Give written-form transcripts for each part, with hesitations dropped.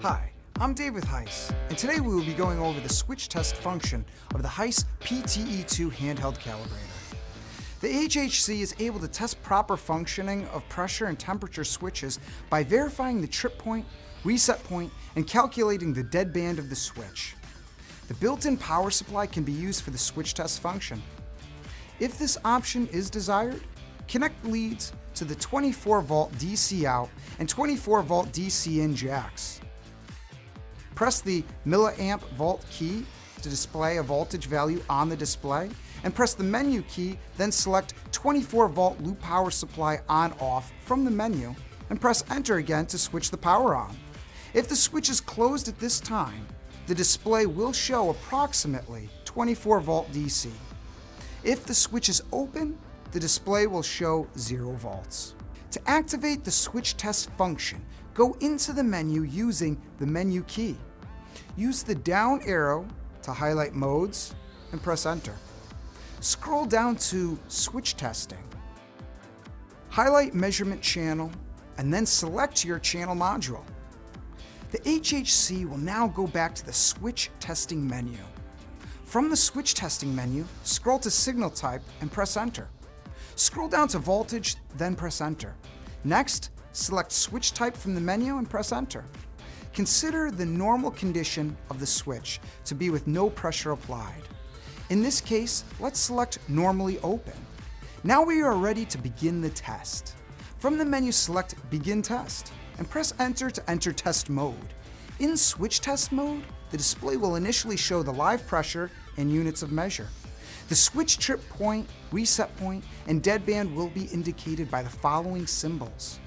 Hi, I'm Dave with Heise, and today we will be going over the switch test function of the Heise PTE-2 handheld calibrator. The HHC is able to test proper functioning of pressure and temperature switches by verifying the trip point, reset point, and calculating the deadband of the switch. The built-in power supply can be used for the switch test function. If this option is desired, connect leads to the 24-volt DC out and 24-volt DC in jacks. Press the milliamp volt key to display a voltage value on the display, and press the menu key, then select 24-volt loop power supply on/off from the menu, and press enter again to switch the power on. If the switch is closed at this time, the display will show approximately 24-volt DC. If the switch is open, the display will show 0 volts. To activate the switch test function, go into the menu using the menu key. Use the down arrow to highlight modes and press enter. Scroll down to switch testing. Highlight measurement channel and then select your channel module. The HHC will now go back to the switch testing menu. From the switch testing menu, scroll to signal type and press enter. Scroll down to voltage, then press enter. Next, select switch type from the menu and press enter. Consider the normal condition of the switch to be with no pressure applied. In this case, let's select normally open. Now we are ready to begin the test. From the menu, select begin test and press enter to enter test mode. In switch test mode, the display will initially show the live pressure and units of measure. The switch trip point, reset point, and deadband will be indicated by the following symbols.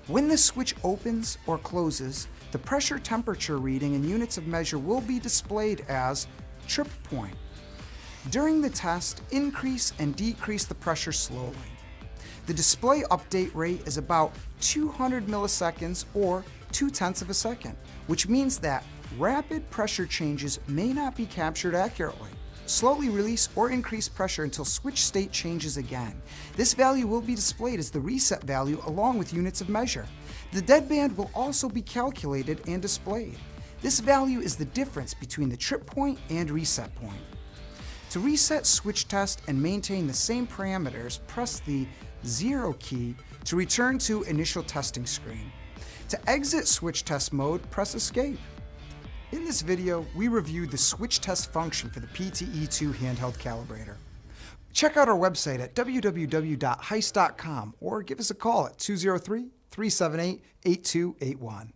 When the switch opens or closes, the pressure temperature reading and units of measure will be displayed as trip point. During the test, increase and decrease the pressure slowly. The display update rate is about 200 milliseconds or 0.2 of a second, which means that rapid pressure changes may not be captured accurately. Slowly release or increase pressure until switch state changes again. This value will be displayed as the reset value along with units of measure. The deadband will also be calculated and displayed. This value is the difference between the trip point and reset point. To reset switch test and maintain the same parameters, press the 0 key to return to initial testing screen. To exit switch test mode, press escape. In this video, we reviewed the switch test function for the PTE-2 handheld calibrator. Check out our website at www.heise.com or give us a call at 203-378-8281.